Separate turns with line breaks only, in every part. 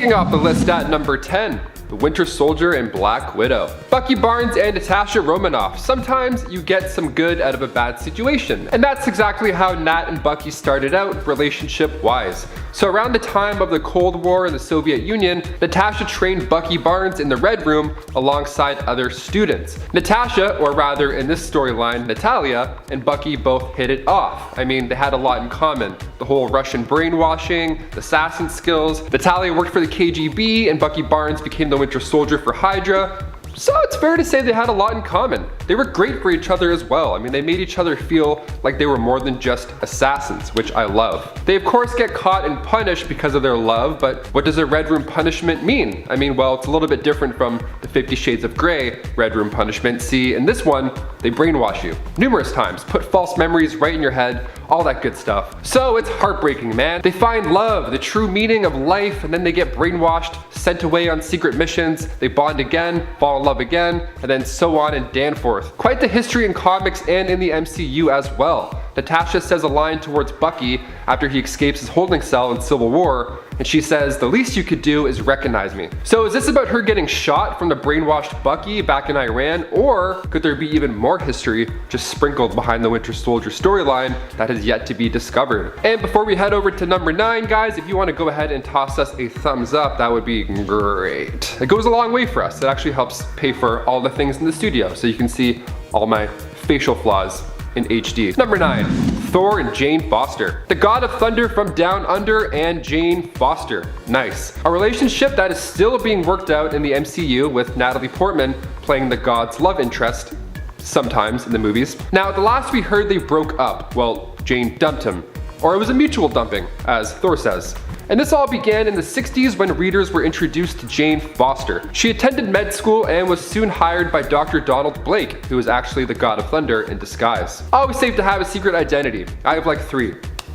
Kicking off the list at number 10. The Winter Soldier and Black Widow. Bucky Barnes and Natasha Romanoff. Sometimes you get some good out of a bad situation. And that's exactly how Nat and Bucky started out relationship-wise. So around the time of the Cold War in the Soviet Union, Natasha trained Bucky Barnes in the Red Room alongside other students. Natasha, or rather in this storyline, Natalia, and Bucky both hit it off. I mean, they had a lot in common. The whole Russian brainwashing, the assassin skills. Natalia worked for the KGB and Bucky Barnes became the Winter Soldier for Hydra. So it's fair to say they had a lot in common. They were great for each other as well. I mean, they made each other feel like they were more than just assassins, which I love. They of course get caught and punished because of their love, but what does a Red Room punishment mean? I mean, well, it's a little bit different from the 50 Shades of Grey Red Room punishment. See, in this one, they brainwash you numerous times, put false memories right in your head, all that good stuff. So it's heartbreaking, man. They find love, the true meaning of life, and then they get brainwashed, sent away on secret missions, they bond again, fall in love again, and then so on and dan forth. Quite the history in comics and in the MCU as well. Natasha says a line towards Bucky after he escapes his holding cell in Civil War, and she says, "The least you could do is recognize me." So is this about her getting shot from the brainwashed Bucky back in Iran, or could there be even more history just sprinkled behind the Winter Soldier storyline that has yet to be discovered? And before we head over to number 9, guys, if you want to go ahead and toss us a thumbs up, that would be great. It goes a long way for us. It actually helps pay for all the things in the studio, so you can see all my facial flaws in HD. Number 9, Thor and Jane Foster. The God of Thunder from Down Under and Jane Foster. Nice. A relationship that is still being worked out in the MCU with Natalie Portman playing the god's love interest, sometimes in the movies. Now, the last we heard they broke up. Well, Jane dumped him. Or it was a mutual dumping, as Thor says. And this all began in the 60s when readers were introduced to Jane Foster. She attended med school and was soon hired by Dr. Donald Blake, who was actually the God of Thunder in disguise. Always safe to have a secret identity. I have like 3.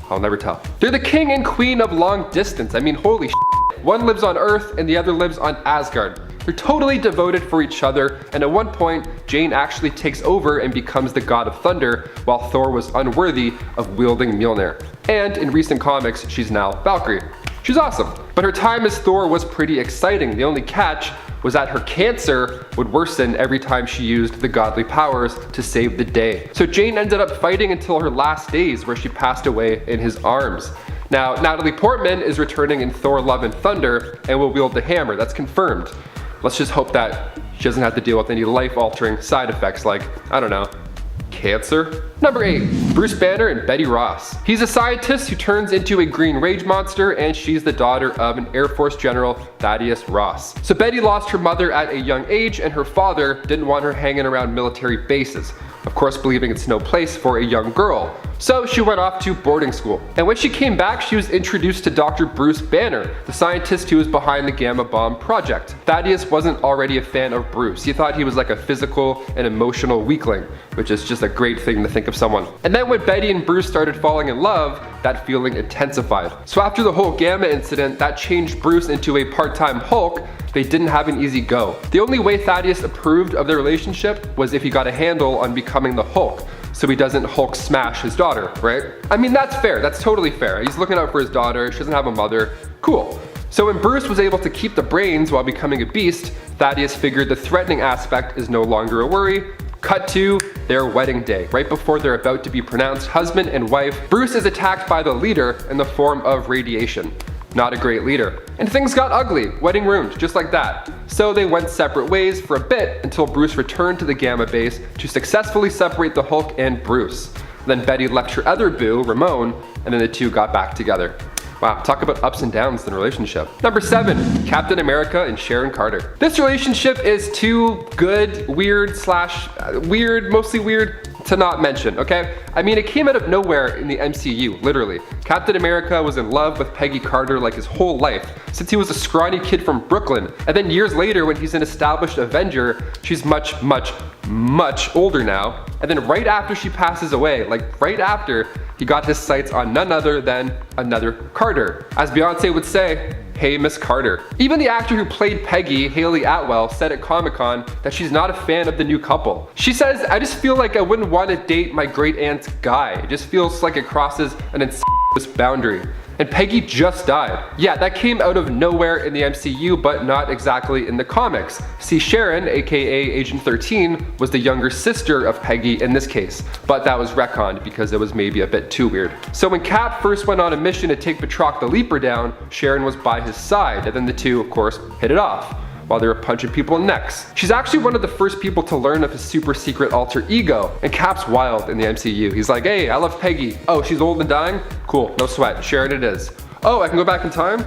I'll never tell. They're the king and queen of long distance. I mean, holy shit. One lives on Earth and the other lives on Asgard. They're totally devoted for each other, and at one point, Jane actually takes over and becomes the God of Thunder, while Thor was unworthy of wielding Mjolnir. And in recent comics, she's now Valkyrie. She's awesome. But her time as Thor was pretty exciting. The only catch was that her cancer would worsen every time she used the godly powers to save the day. So Jane ended up fighting until her last days, where she passed away in his arms. Now, Natalie Portman is returning in Thor Love and Thunder and will wield the hammer. That's confirmed. Let's just hope that she doesn't have to deal with any life-altering side effects like, I don't know, cancer? Number 8, Bruce Banner and Betty Ross. He's a scientist who turns into a green rage monster, and she's the daughter of an Air Force General, Thaddeus Ross. So Betty lost her mother at a young age, and her father didn't want her hanging around military bases, of course believing it's no place for a young girl. So she went off to boarding school. And when she came back, she was introduced to Dr. Bruce Banner, the scientist who was behind the Gamma Bomb project. Thaddeus wasn't already a fan of Bruce. He thought he was like a physical and emotional weakling, which is just a great thing to think of someone. And then when Betty and Bruce started falling in love, that feeling intensified. So after the whole Gamma incident, that changed Bruce into a part-time Hulk. They didn't have an easy go. The only way Thaddeus approved of their relationship was if he got a handle on becoming the Hulk, so he doesn't Hulk smash his daughter, right? I mean, that's fair, that's totally fair. He's looking out for his daughter, she doesn't have a mother, cool. So when Bruce was able to keep the brains while becoming a beast, Thaddeus figured the threatening aspect is no longer a worry. Cut to their wedding day. Right before they're about to be pronounced husband and wife, Bruce is attacked by the leader in the form of radiation. Not a great leader. And things got ugly, wedding ruined, just like that. So they went separate ways for a bit until Bruce returned to the Gamma base to successfully separate the Hulk and Bruce. Then Betty left her other boo, Ramon, and then the two got back together. Wow, talk about ups and downs in a relationship. Number 7, Captain America and Sharon Carter. This relationship is too good, weird, mostly weird, to not mention, okay? I mean, it came out of nowhere in the MCU, literally. Captain America was in love with Peggy Carter like his whole life, since he was a scrawny kid from Brooklyn. And then years later, when he's an established Avenger, she's much older now. And then right after she passes away, like right after, he got his sights on none other than another Carter. As Beyonce would say, hey Miss Carter. Even the actor who played Peggy, Haley Atwell, said at Comic-Con that she's not a fan of the new couple. She says, I just feel like I wouldn't want to date my great aunt's guy. It just feels like it crosses an incestuous boundary. and Peggy just died. Yeah, that came out of nowhere in the MCU, but not exactly in the comics. See, Sharon, aka Agent 13, was the younger sister of Peggy in this case, but that was retconned because it was maybe a bit too weird. So when Cap first went on a mission to take Patroc the Leaper down, Sharon was by his side, and then the two, of course, hit it off while they were punching people in necks. She's actually one of the first people to learn of his super secret alter ego, and Cap's wild in the MCU. He's like, hey, I love Peggy. Oh, she's old and dying? Cool, no sweat, Sharon it is. Oh, I can go back in time?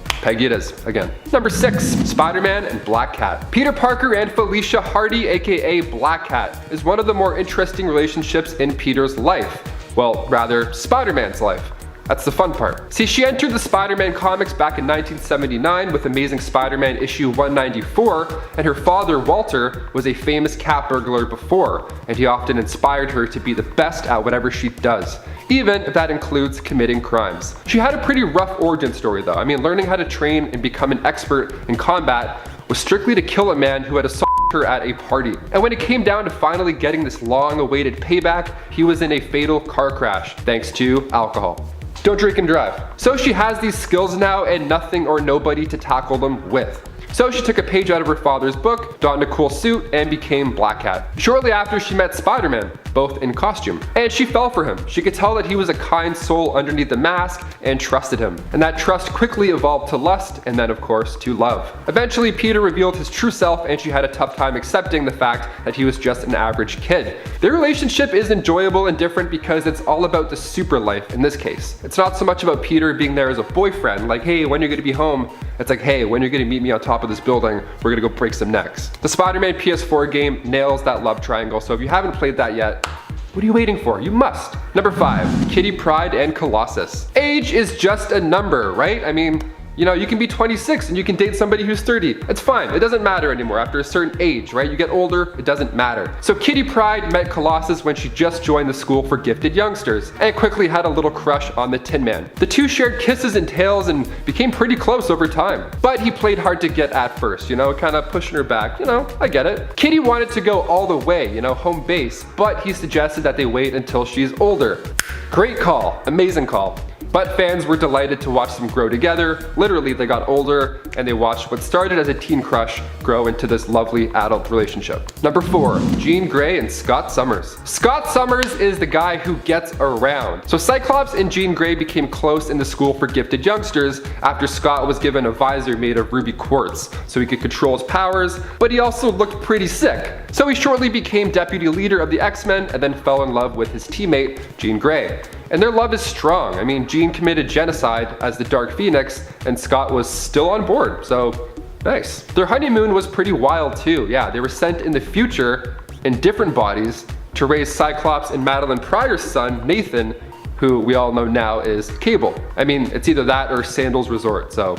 Peggy it is, again. Number 6, Spider-Man and Black Cat. Peter Parker and Felicia Hardy, aka Black Cat, is one of the more interesting relationships in Peter's life. Well, rather, Spider-Man's life. That's the fun part. See, she entered the Spider-Man comics back in 1979 with Amazing Spider-Man issue 194, and her father, Walter, was a famous cat burglar before, and he often inspired her to be the best at whatever she does, even if that includes committing crimes. She had a pretty rough origin story though. I mean, learning how to train and become an expert in combat was strictly to kill a man who had assaulted her at a party. And when it came down to finally getting this long-awaited payback, he was in a fatal car crash, thanks to alcohol. Don't drink and drive. So she has these skills now and nothing or nobody to tackle them with. So she took a page out of her father's book, donned a cool suit, and became Black Cat. Shortly after, she met Spider-Man, both in costume. And she fell for him. She could tell that he was a kind soul underneath the mask and trusted him. And that trust quickly evolved to lust and then, of course, to love. Eventually, Peter revealed his true self and she had a tough time accepting the fact that he was just an average kid. Their relationship is enjoyable and different because it's all about the super life in this case. It's not so much about Peter being there as a boyfriend, like, hey, when you're gonna be home? It's like, hey, when you're gonna meet me on top of this building, we're gonna go break some necks. The Spider-Man PS4 game nails that love triangle, so if you haven't played that yet, what are you waiting for? You must. Number 5, Kitty Pryde and Colossus. Age is just a number, right? I mean, you know, you can be 26 and you can date somebody who's 30. It's fine, it doesn't matter anymore after a certain age, right? You get older, it doesn't matter. So Kitty Pryde met Colossus when she just joined the school for gifted youngsters and quickly had a little crush on the Tin Man. The two shared kisses and tails and became pretty close over time. But he played hard to get at first, you know, kind of pushing her back, you know, I get it. Kitty wanted to go all the way, you know, home base, but he suggested that they wait until she's older. Great call, amazing call. But fans were delighted to watch them grow together. Literally, they got older and they watched what started as a teen crush grow into this lovely adult relationship. Number 4, Jean Grey and Scott Summers. Scott Summers is the guy who gets around. So Cyclops and Jean Grey became close in the school for gifted youngsters after Scott was given a visor made of ruby quartz so he could control his powers, but he also looked pretty sick. So he shortly became deputy leader of the X-Men and then fell in love with his teammate, Jean Grey. And their love is strong. I mean, Jean committed genocide as the Dark Phoenix, and Scott was still on board, so nice. Their honeymoon was pretty wild too. Yeah, they were sent in the future in different bodies to raise Cyclops and Madeline Pryor's son, Nathan, who we all know now is Cable. I mean, it's either that or Sandals Resort, so.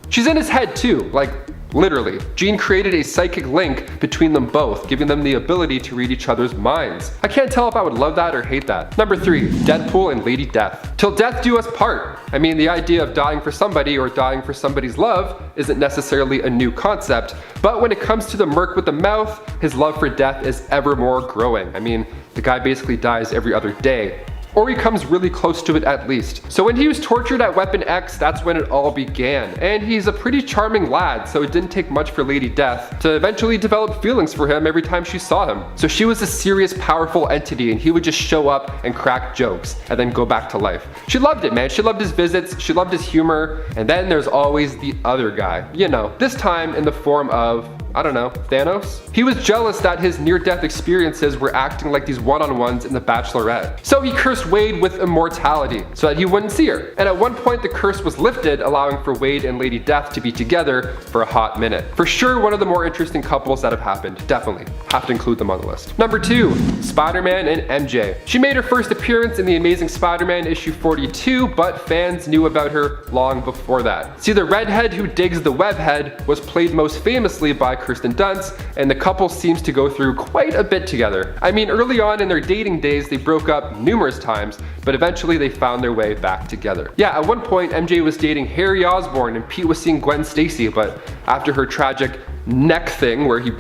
She's in his head too, like, literally. Jean created a psychic link between them both, giving them the ability to read each other's minds. I can't tell if I would love that or hate that. Number 3, Deadpool and Lady Death. Till death do us part. I mean, the idea of dying for somebody or dying for somebody's love isn't necessarily a new concept, but when it comes to the merc with the mouth, his love for death is ever more growing. I mean, the guy basically dies every other day. Or he comes really close to it at least. So when he was tortured at Weapon X, that's when it all began. And he's a pretty charming lad, so it didn't take much for Lady Death to eventually develop feelings for him every time she saw him. So she was a serious, powerful entity, and he would just show up and crack jokes, and then go back to life. She loved it, man. She loved his visits, she loved his humor, and then there's always the other guy. You know, this time in the form of, I don't know, Thanos? He was jealous that his near-death experiences were acting like these one-on-ones in The Bachelorette. So he cursed Wade with immortality so that he wouldn't see her. And at one point the curse was lifted, allowing for Wade and Lady Death to be together for a hot minute. For sure, one of the more interesting couples that have happened. Definitely. Have to include them on the list. Number 2, Spider-Man and MJ. She made her first appearance in The Amazing Spider-Man issue 42, but fans knew about her long before that. See, the redhead who digs the webhead was played most famously by Kirsten Dunst, and the couple seems to go through quite a bit together. I mean, early on in their dating days, they broke up numerous times, but eventually they found their way back together. Yeah, at one point, MJ was dating Harry Osborn and Pete was seeing Gwen Stacy, but after her tragic neck thing where he,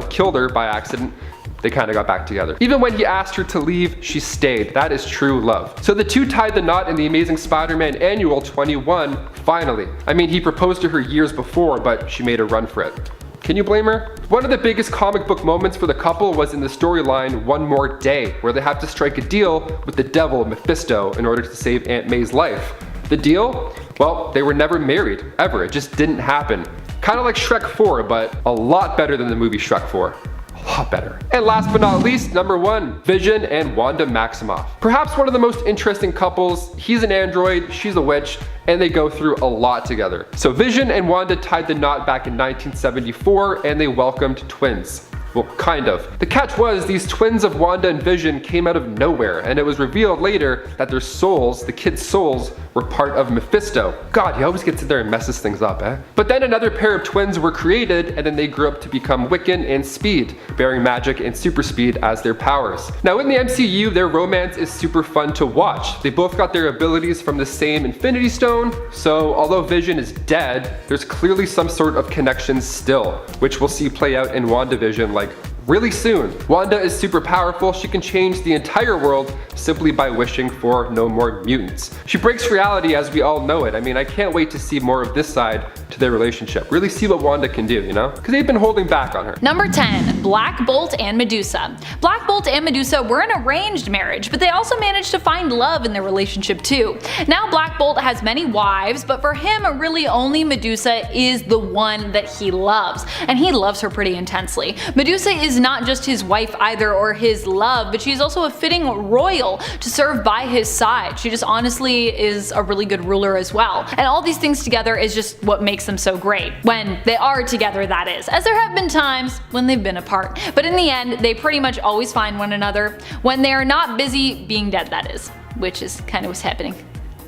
killed her by accident, they kind of got back together. Even when he asked her to leave, she stayed. That is true love. So the two tied the knot in the Amazing Spider-Man Annual 21, finally. I mean, he proposed to her years before, but she made a run for it. Can you blame her? One of the biggest comic book moments for the couple was in the storyline One More Day, where they have to strike a deal with the devil Mephisto in order to save Aunt May's life. The deal? Well, they were never married, ever. It just didn't happen. Kind of like Shrek 4, but a lot better than the movie Shrek 4. A lot better. And last but not least, number 1, Vision and Wanda Maximoff. Perhaps one of the most interesting couples. He's an android, she's a witch, and they go through a lot together. So Vision and Wanda tied the knot back in 1974, and they welcomed twins. Well, kind of. The catch was these twins of Wanda and Vision came out of nowhere, and it was revealed later that their souls, the kids' souls, were part of Mephisto. God, he always gets in there and messes things up, eh? But then another pair of twins were created, and then they grew up to become Wiccan and Speed, bearing magic and super speed as their powers. Now in the MCU, their romance is super fun to watch. They both got their abilities from the same Infinity Stone, so although Vision is dead, there's clearly some sort of connection still, which we'll see play out in WandaVision like really soon. Wanda is super powerful. She can change the entire world simply by wishing for no more mutants. She breaks reality as we all know it. I mean, I can't wait to see more of this side to their relationship. Really see what Wanda can do, Because they've been holding back on her.
Number 10, Black Bolt and Medusa. Black Bolt and Medusa were an arranged marriage, but they also managed to find love in their relationship too. Now Black Bolt has many wives, but for him, really only Medusa is the one that he loves, and he loves her pretty intensely. Medusa is not just his wife either or his love, but she's also a fitting royal to serve by his side. She just honestly is a really good ruler as well. And all these things together is just what makes them so great. When they are together, that is. As there have been times when they've been apart. But in the end, they pretty much always find one another. When they are not busy being dead, that is. Which is kind of what's happening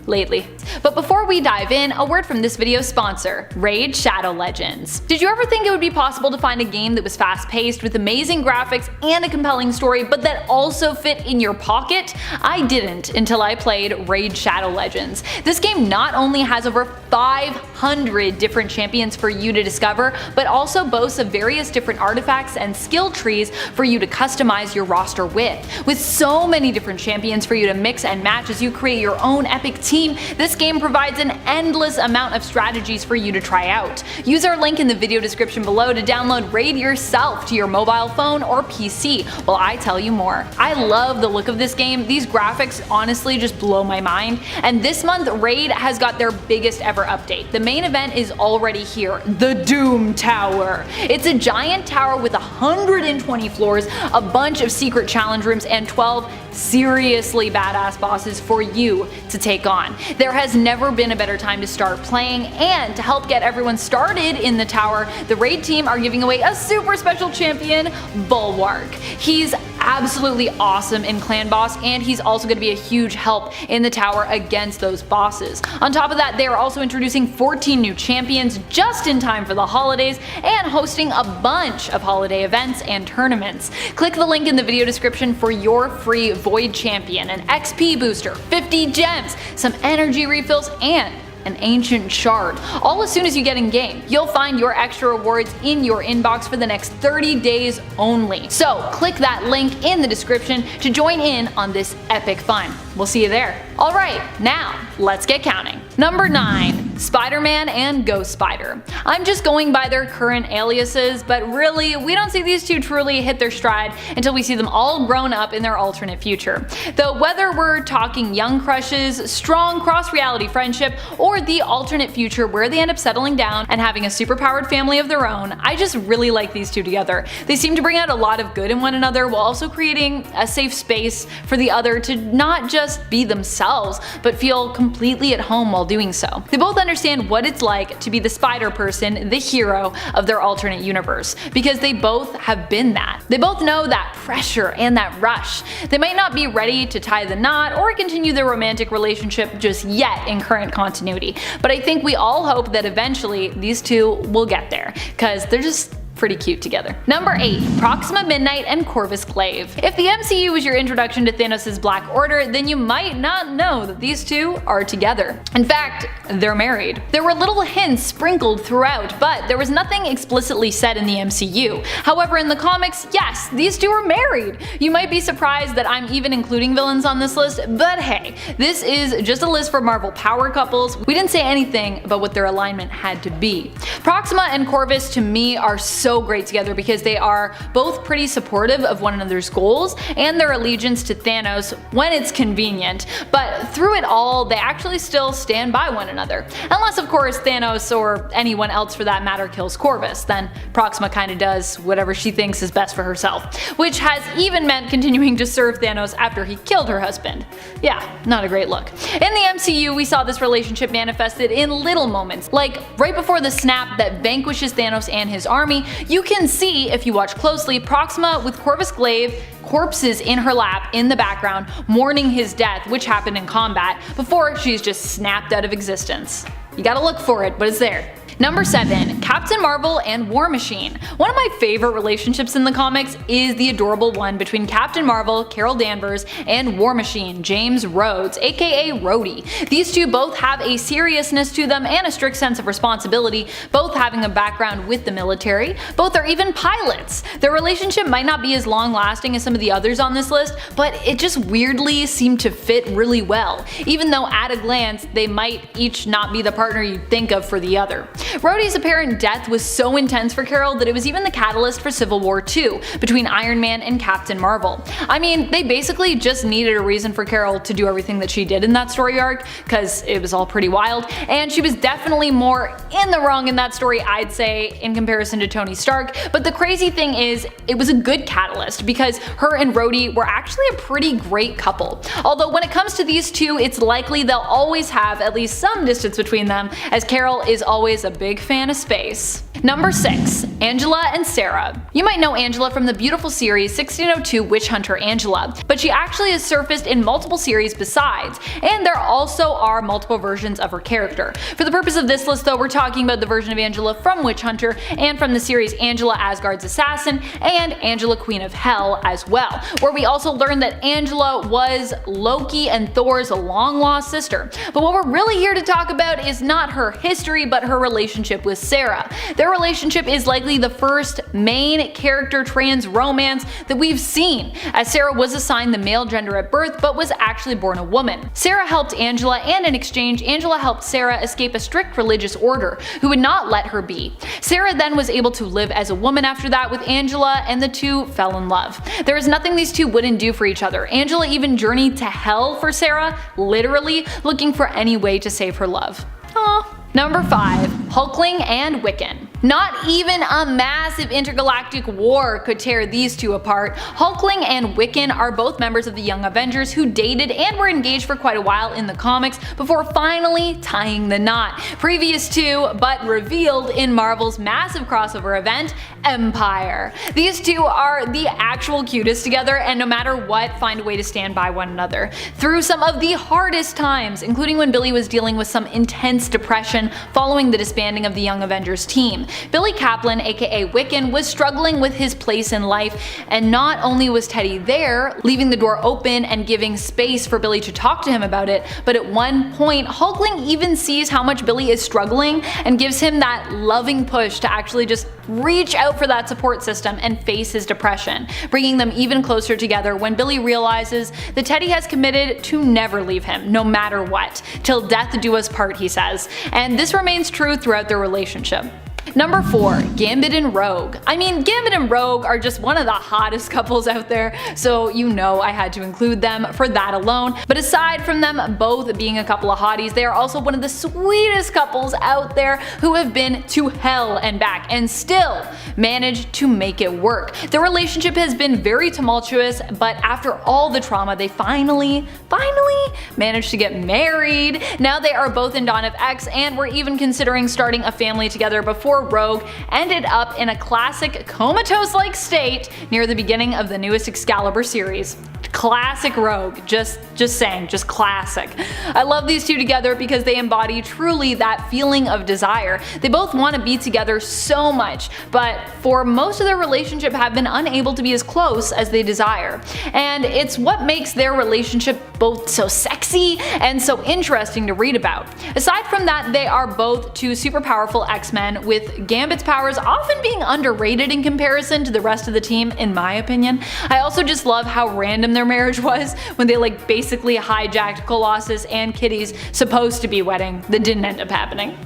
lately. But before we dive in, a word from this video's sponsor, Raid Shadow Legends. Did you ever think it would be possible to find a game that was fast-paced with amazing graphics and a compelling story, but that also fit in your pocket? I didn't until I played Raid Shadow Legends. This game not only has over 500 different champions for you to discover, but also boasts of various different artifacts and skill trees for you to customize your roster with. With so many different champions for you to mix and match as you create your own epic team, this game provides an endless amount of strategies for you to try out. Use our link in the video description below to download Raid yourself to your mobile phone or PC while I tell you more. I love the look of this game. These graphics honestly just blow my mind. And this month, Raid has got their biggest ever update. The main event is already here, the Doom Tower. It's a giant tower with 120 floors, a bunch of secret challenge rooms, and 12 seriously badass bosses for you to take on. There has never been a better time to start playing, and to help get everyone started in the tower, the Raid team are giving away a super special champion, Bulwark. He's absolutely awesome in Clan Boss, and he's also going to be a huge help in the tower against those bosses. On top of that, they are also introducing 14 new champions just in time for the holidays and hosting a bunch of holiday events and tournaments. Click the link in the video description for your free Void Champion, an XP booster, 50 gems, some energy refills, and an ancient shard, all as soon as you get in game. You'll find your extra rewards in your inbox for the next 30 days only. So click that link in the description to join in on this epic fun. We'll see you there. Alright, now let's get counting. Number 9, Spider-Man and Ghost Spider. I'm just going by their current aliases, but really, we don't see these two truly hit their stride until we see them all grown up in their alternate future. Though whether we're talking young crushes, strong cross-reality friendship, or the alternate future where they end up settling down and having a superpowered family of their own, I just really like these two together. They seem to bring out a lot of good in one another while also creating a safe space for the other to not just be themselves, but feel completely at home while doing so. They both understand what it's like to be the spider person, the hero of their alternate universe, because they both have been that. They both know that pressure and that rush. They might not be ready to tie the knot or continue their romantic relationship just yet in current continuity, but I think we all hope that eventually these two will get there, because they're just pretty cute together. Number 8. Proxima Midnight and Corvus Glaive. If the MCU was your introduction to Thanos' Black Order, then you might not know that these two are together. In fact, they're married. There were little hints sprinkled throughout, but there was nothing explicitly said in the MCU. However, in the comics, yes, these two are married. You might be surprised that I'm even including villains on this list, but hey, this is just a list for Marvel power couples. We didn't say anything about what their alignment had to be. Proxima and Corvus to me are so great together because they are both pretty supportive of one another's goals and their allegiance to Thanos when it's convenient, but through it all they actually still stand by one another. Unless of course Thanos, or anyone else for that matter, kills Corvus, then Proxima kinda does whatever she thinks is best for herself, which has even meant continuing to serve Thanos after he killed her husband. Yeah, not a great look. In the MCU we saw this relationship manifested in little moments, like right before the snap that vanquishes Thanos and his army, you can see, if you watch closely, Proxima with Corvus Glaive corpses in her lap in the background mourning his death, which happened in combat, before she's just snapped out of existence. You gotta look for it, but it's there. Number 7. Captain Marvel and War Machine. One of my favorite relationships in the comics is the adorable one between Captain Marvel, Carol Danvers, and War Machine, James Rhodes, aka Rhodey. These two both have a seriousness to them and a strict sense of responsibility, both having a background with the military. Both are even pilots. Their relationship might not be as long lasting as some of the others on this list, but it just weirdly seemed to fit really well, even though at a glance they might each not be the partner you'd think of for the other. Rhodey's apparent death was so intense for Carol that it was even the catalyst for Civil War II between Iron Man and Captain Marvel. I mean, they basically just needed a reason for Carol to do everything that she did in that story arc, cause it was all pretty wild, and she was definitely more in the wrong in that story, I'd say, in comparison to Tony Stark. But the crazy thing is, it was a good catalyst because her and Rhodey were actually a pretty great couple. Although when it comes to these two, it's likely they'll always have at least some distance between them, as Carol is always a big fan of space. Number 6. Angela and Sarah. You might know Angela from the beautiful series 1602 Witch Hunter Angela, but she actually has surfaced in multiple series besides, and there also are multiple versions of her character. For the purpose of this list though, we're talking about the version of Angela from Witch Hunter and from the series Angela Asgard's Assassin and Angela Queen of Hell as well, where we also learned that Angela was Loki and Thor's long lost sister. But what we're really here to talk about is not her history, but her relationship with Sarah. Their relationship is likely the first main character trans romance that we've seen, as Sarah was assigned the male gender at birth but was actually born a woman. Sarah helped Angela, and in exchange Angela helped Sarah escape a strict religious order who would not let her be. Sarah then was able to live as a woman after that with Angela, and the two fell in love. There is nothing these two wouldn't do for each other. Angela even journeyed to hell for Sarah, literally looking for any way to save her love. Aww. Number 5. Hulkling and Wiccan. Not even a massive intergalactic war could tear these two apart. Hulkling and Wiccan are both members of the Young Avengers who dated and were engaged for quite a while in the comics before finally tying the knot. Previous to, but revealed in Marvel's massive crossover event, Empire. These two are the actual cutest together, and no matter what, find a way to stand by one another through some of the hardest times, including when Billy was dealing with some intense depression following the disbanding of the Young Avengers team. Billy Kaplan, aka Wiccan, was struggling with his place in life, and not only was Teddy there, leaving the door open and giving space for Billy to talk to him about it, but at one point Hulkling even sees how much Billy is struggling and gives him that loving push to actually just reach out for that support system and face his depression, bringing them even closer together when Billy realizes that Teddy has committed to never leave him, no matter what. Till death do us part, he says, and this remains true throughout their relationship. Number 4. Gambit and Rogue. I mean, Gambit and Rogue are just one of the hottest couples out there, so you know I had to include them for that alone. But aside from them both being a couple of hotties, they are also one of the sweetest couples out there who have been to hell and back and still managed to make it work. Their relationship has been very tumultuous, but after all the trauma, they finally managed to get married. Now they are both in Dawn of X and were even considering starting a family together before Rogue ended up in a classic comatose-like state near the beginning of the newest Excalibur series. Classic Rogue, just saying, just classic. I love these two together because they embody truly that feeling of desire. They both want to be together so much, but for most of their relationship have been unable to be as close as they desire. And it's what makes their relationship both so sexy and so interesting to read about. Aside from that, they are both two super powerful X-Men, with Gambit's powers often being underrated in comparison to the rest of the team, in my opinion. I also just love how random their marriage was when they like basically hijacked Colossus and Kitty's supposed to be wedding that didn't end up happening.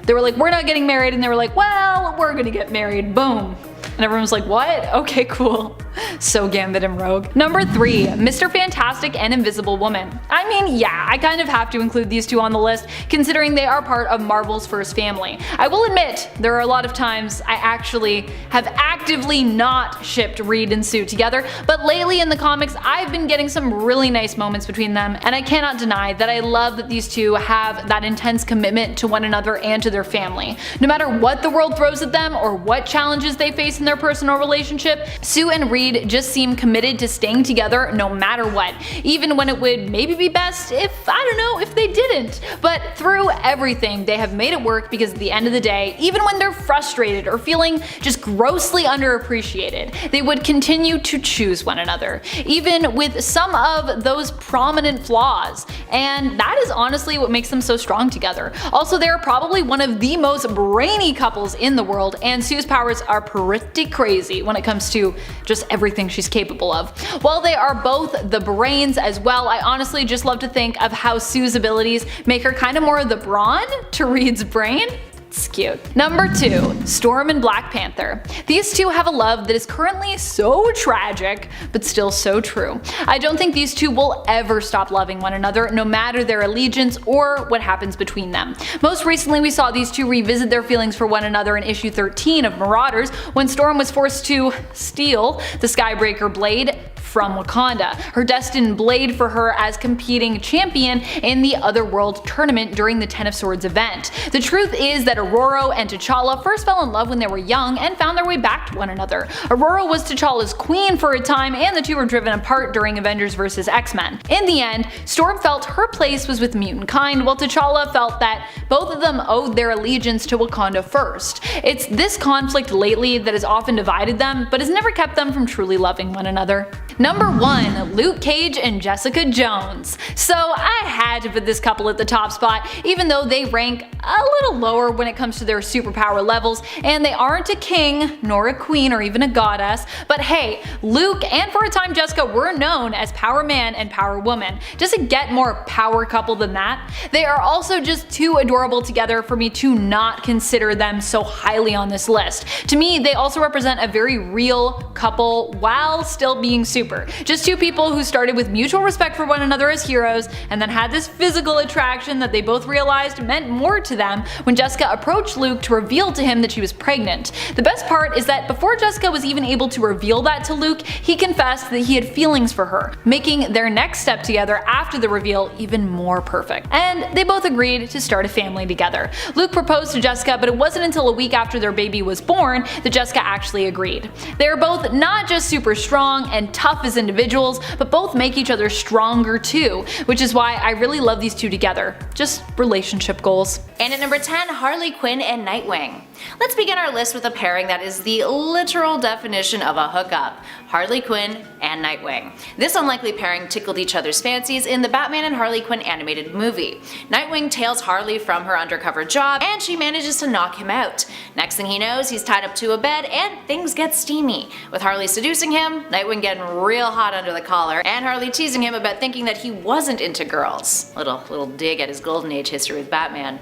They were like, we're not getting married, and they were like, well, we're gonna get married, boom. And everyone was like, what? Okay, cool. So Gambit and Rogue. Number 3, Mr. Fantastic and Invisible Woman. I mean, yeah, I kind of have to include these two on the list, considering they are part of Marvel's first family. I will admit, there are a lot of times I actually have actively not shipped Reed and Sue together, but lately in the comics, I've been getting some really nice moments between them, and I cannot deny that I love that these two have that intense commitment to one another and to their family. No matter what the world throws at them or what challenges they face in their personal relationship, Sue and Reed just seem committed to staying together no matter what, even when it would maybe be best if, I don't know, if they didn't. But through everything, they have made it work because at the end of the day, even when they're frustrated or feeling just grossly underappreciated, they would continue to choose one another, even with some of those prominent flaws. And that is honestly what makes them so strong together. Also, they are probably one of the most brainy couples in the world, and Sue's powers are pretty crazy when it comes to just everything she's capable of. While they are both the brains as well, I honestly just love to think of how Sue's abilities make her kind of more of the brawn to Reed's brain. It's cute. Number 2, Storm and Black Panther. These two have a love that is currently so tragic, but still so true. I don't think these two will ever stop loving one another, no matter their allegiance or what happens between them. Most recently, we saw these two revisit their feelings for one another in issue 13 of Marauders, when Storm was forced to steal the Skybreaker blade from Wakanda, her destined blade for her as competing champion in the Otherworld tournament during the Ten of Swords event. The truth is that Aurora and T'Challa first fell in love when they were young and found their way back to one another. Aurora was T'Challa's queen for a time, and the two were driven apart during Avengers vs. X-Men. In the end, Storm felt her place was with mutant kind, while T'Challa felt that both of them owed their allegiance to Wakanda first. It's this conflict lately that has often divided them, but has never kept them from truly loving one another. Number 1, Luke Cage and Jessica Jones. So I had to put this couple at the top spot, even though they rank a little lower when it comes to their superpower levels, and they aren't a king, nor a queen, or even a goddess. But hey, Luke and for a time Jessica were known as Power Man and Power Woman. Does it get more power couple than that? They are also just too adorable together for me to not consider them so highly on this list. To me, they also represent a very real couple while still being super. Just two people who started with mutual respect for one another as heroes, and then had this physical attraction that they both realized meant more to them when Jessica approached Luke to reveal to him that she was pregnant. The best part is that before Jessica was even able to reveal that to Luke, he confessed that he had feelings for her, making their next step together after the reveal even more perfect. And they both agreed to start a family together. Luke proposed to Jessica, but it wasn't until a week after their baby was born that Jessica actually agreed. They are both not just super strong and tough as individuals, but both make each other stronger too, which is why I really love these two together. Just relationship goals.
And at number 10, Harley Quinn and Nightwing. Let's begin our list with a pairing that is the literal definition of a hookup: Harley Quinn and Nightwing. This unlikely pairing tickled each other's fancies in the Batman and Harley Quinn animated movie. Nightwing tails Harley from her undercover job, and she manages to knock him out. Next thing he knows, he's tied up to a bed and things get steamy. With Harley seducing him, Nightwing getting real hot under the collar, and Harley teasing him about thinking that he wasn't into girls. Little dig at his golden age history with Batman.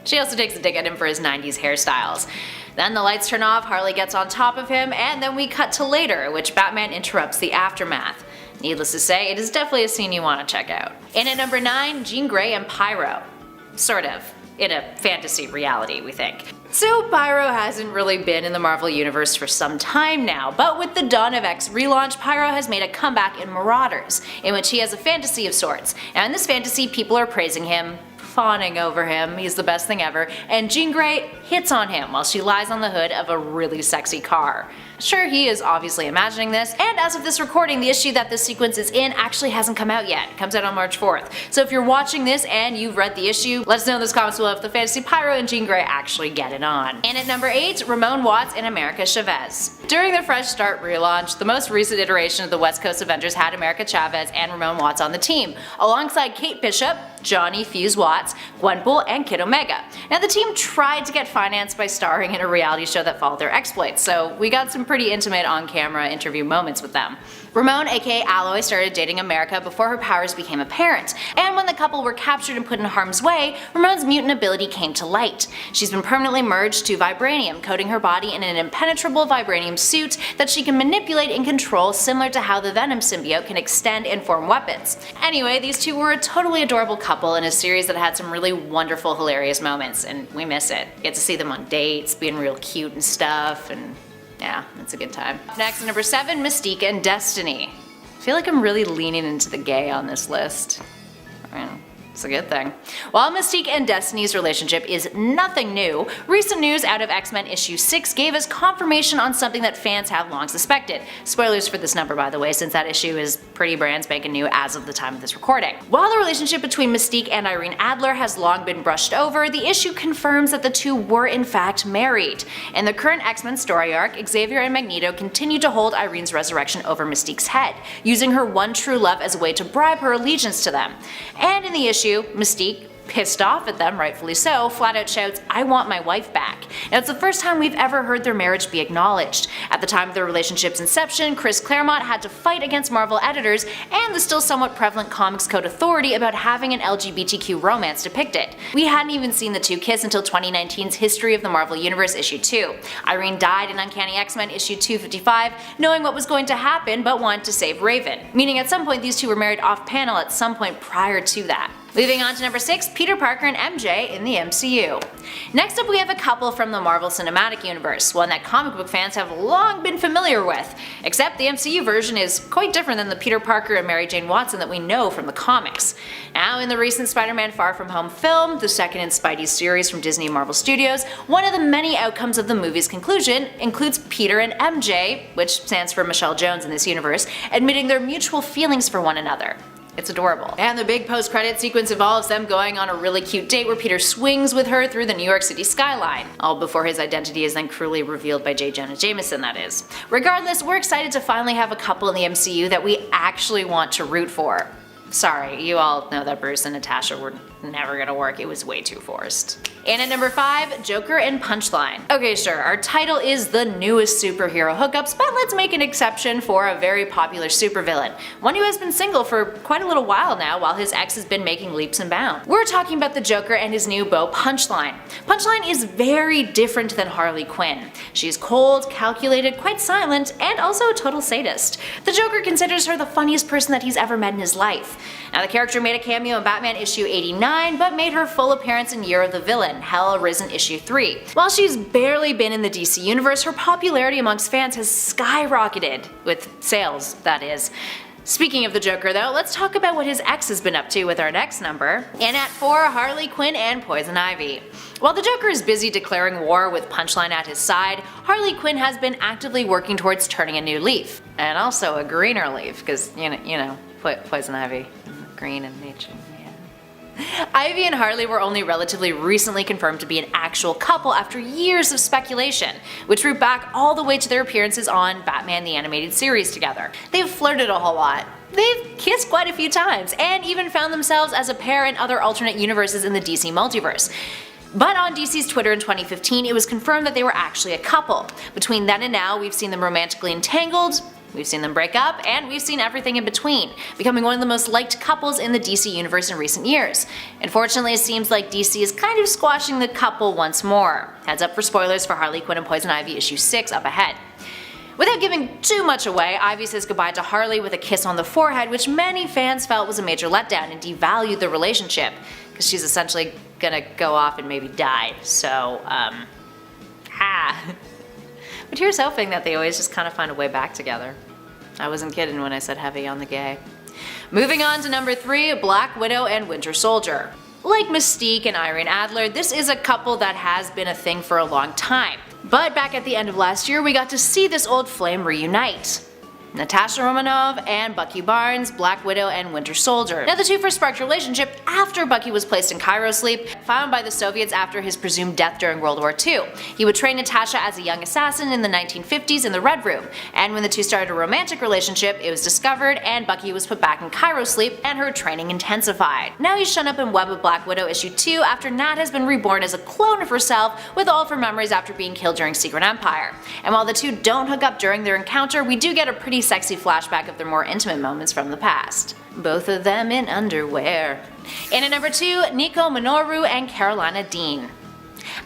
She also takes a dig at him for his 90s hairstyles. Then the lights turn off, Harley gets on top of him, and then we cut to later, in which Batman interrupts the aftermath. Needless to say, it is definitely a scene you want to check out. And at number 9, Jean Grey and Pyro. Sort of. In a fantasy reality, we think. So Pyro hasn't really been in the Marvel Universe for some time now, but with the Dawn of X relaunch, Pyro has made a comeback in Marauders, in which he has a fantasy of sorts. Now in this fantasy, people are praising him fawning over him, he's the best thing ever, and Jean Grey hits on him while she lies on the hood of a really sexy car. Sure, he is obviously imagining this, and as of this recording, the issue that this sequence is in actually hasn't come out yet. It comes out on March 4th. So if you're watching this and you've read the issue, let us know in those comments below if the Fantasy Pyro and Jean Grey actually get it on. And at number 8, Ramon Watts and America Chavez. During the Fresh Start relaunch, the most recent iteration of the West Coast Avengers had America Chavez and Ramon Watts on the team, alongside Kate Bishop, Johnny Fuse Watts, Gwenpool, and Kid Omega. Now the team tried to get financed by starring in a reality show that followed their exploits, so we got some pretty intimate on-camera interview moments with them. Ramon, aka Alloy, started dating America before her powers became apparent, and when the couple were captured and put in harm's way, Ramon's mutant ability came to light. She's been permanently merged to vibranium, coating her body in an impenetrable vibranium suit that she can manipulate and control, similar to how the Venom symbiote can extend and form weapons. Anyway, these two were a totally adorable couple in a series that had some really wonderful, hilarious moments, and we miss it. Get to see them on dates, being real cute and stuff, and yeah, it's a good time. Next, number 7, Mystique and Destiny. I feel like I'm really leaning into the gay on this list. It's a good thing. While Mystique and Destiny's relationship is nothing new, recent news out of X-Men issue 6 gave us confirmation on something that fans have long suspected. Spoilers for this number, by the way, since that issue is pretty brand spanking new as of the time of this recording. While the relationship between Mystique and Irene Adler has long been brushed over, the issue confirms that the two were in fact married. In the current X-Men story arc, Xavier and Magneto continue to hold Irene's resurrection over Mystique's head, using her one true love as a way to bribe her allegiance to them. And in the issue, Mystique, pissed off at them, rightfully so, flat out shouts, "I want my wife back." Now, it's the first time we've ever heard their marriage be acknowledged. At the time of their relationship's inception, Chris Claremont had to fight against Marvel editors and the still somewhat prevalent Comics Code Authority about having an LGBTQ romance depicted. We hadn't even seen the two kiss until 2019's History of the Marvel Universe issue 2. Irene died in Uncanny X-Men issue 255, knowing what was going to happen but wanted to save Raven, meaning at some point these two were married off-panel at some point prior to that. Moving on to number 6, Peter Parker and MJ in the MCU. Next up we have a couple from the Marvel Cinematic Universe, one that comic book fans have long been familiar with, except the MCU version is quite different than the Peter Parker and Mary Jane Watson that we know from the comics. Now, in the recent Spider-Man Far From Home film, the second in Spidey's series from Disney and Marvel Studios, one of the many outcomes of the movie's conclusion includes Peter and MJ, which stands for Michelle Jones in this universe, admitting their mutual feelings for one another. It's adorable. And the big post-credit sequence involves them going on a really cute date where Peter swings with her through the New York City skyline. All before his identity is then cruelly revealed by J. Jonah Jameson, that is. Regardless, we're excited to finally have a couple in the MCU that we actually want to root for. Sorry, you all know that Bruce and Natasha were never gonna work, it was way too forced. And at number 5, Joker and Punchline. Okay, sure, our title is the newest superhero hookups, but let's make an exception for a very popular supervillain, one who has been single for quite a little while now while his ex has been making leaps and bounds. We're talking about the Joker and his new beau Punchline. Punchline is very different than Harley Quinn. She's cold, calculated, quite silent, and also a total sadist. The Joker considers her the funniest person that he's ever met in his life. Now, the character made a cameo in Batman issue 89, but made her full appearance in Year of the Villain, Hell Arisen issue 3. While she's barely been in the DC universe, her popularity amongst fans has skyrocketed, with sales, that is. Speaking of the Joker though, let's talk about what his ex has been up to with our next number. And at 4, Harley Quinn and Poison Ivy. While the Joker is busy declaring war with Punchline at his side, Harley Quinn has been actively working towards turning a new leaf. And also a greener leaf, because you know, Poison Ivy, green in nature. Ivy and Harley were only relatively recently confirmed to be an actual couple after years of speculation, which root back all the way to their appearances on Batman the Animated Series together. They've flirted a whole lot. They've kissed quite a few times, and even found themselves as a pair in other alternate universes in the DC multiverse. But on DC's Twitter in 2015, it was confirmed that they were actually a couple. Between then and now, we've seen them romantically entangled, we've seen them break up, and we've seen everything in between, becoming one of the most liked couples in the DC universe in recent years. Unfortunately, it seems like DC is kind of squashing the couple once more. Heads up for spoilers for Harley Quinn and Poison Ivy issue 6 up ahead. Without giving too much away, Ivy says goodbye to Harley with a kiss on the forehead, which many fans felt was a major letdown and devalued the relationship, because she's essentially gonna go off and maybe die, so, But here's hoping that they always just kind of find a way back together. I wasn't kidding when I said heavy on the gay. Moving on to number 3, Black Widow and Winter Soldier. Like Mystique and Irene Adler, this is a couple that has been a thing for a long time. But back at the end of last year, we got to see this old flame reunite. Natasha Romanoff and Bucky Barnes, Black Widow and Winter Soldier. Now the two first sparked a relationship after Bucky was placed in cryo sleep, found by the Soviets after his presumed death during World War II. He would train Natasha as a young assassin in the 1950s in the Red Room, and when the two started a romantic relationship, it was discovered and Bucky was put back in cryo sleep and her training intensified. Now he's shown up in Web of Black Widow issue 2 after Nat has been reborn as a clone of herself with all of her memories after being killed during Secret Empire. And while the two don't hook up during their encounter, we do get a pretty sexy flashback of their more intimate moments from the past. Both of them in underwear. In at number 2, Nico Minoru and Carolina Dean.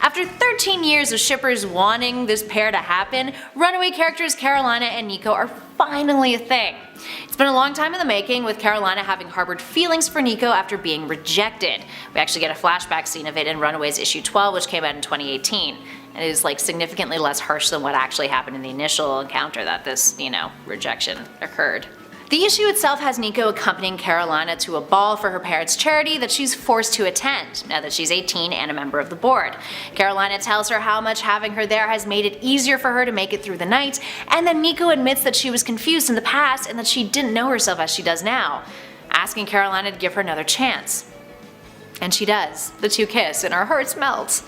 After 13 years of shippers wanting this pair to happen, runaway characters Carolina and Nico are finally a thing. It's been a long time in the making, with Carolina having harbored feelings for Nico after being rejected. We actually get a flashback scene of it in Runaways issue 12, which came out in 2018. And it is like significantly less harsh than what actually happened in the initial encounter that this, rejection occurred. The issue itself has Nico accompanying Carolina to a ball for her parents' charity that she's forced to attend, now that she's 18 and a member of the board. Carolina tells her how much having her there has made it easier for her to make it through the night, and then Nico admits that she was confused in the past and that she didn't know herself as she does now, asking Carolina to give her another chance. And she does. The two kiss and our hearts melt.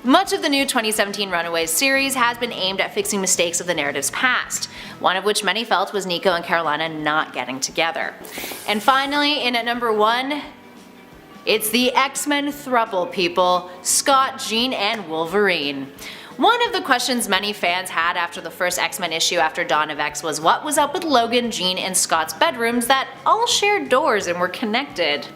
Much of the new 2017 Runaways series has been aimed at fixing mistakes of the narrative's past, one of which many felt was Nico and Carolina not getting together. And finally, in at number 1, it's the X-Men throuple, people, Scott, Jean, and Wolverine. One of the questions many fans had after the first X-Men issue after Dawn of X was what was up with Logan, Jean, and Scott's bedrooms that all shared doors and were connected.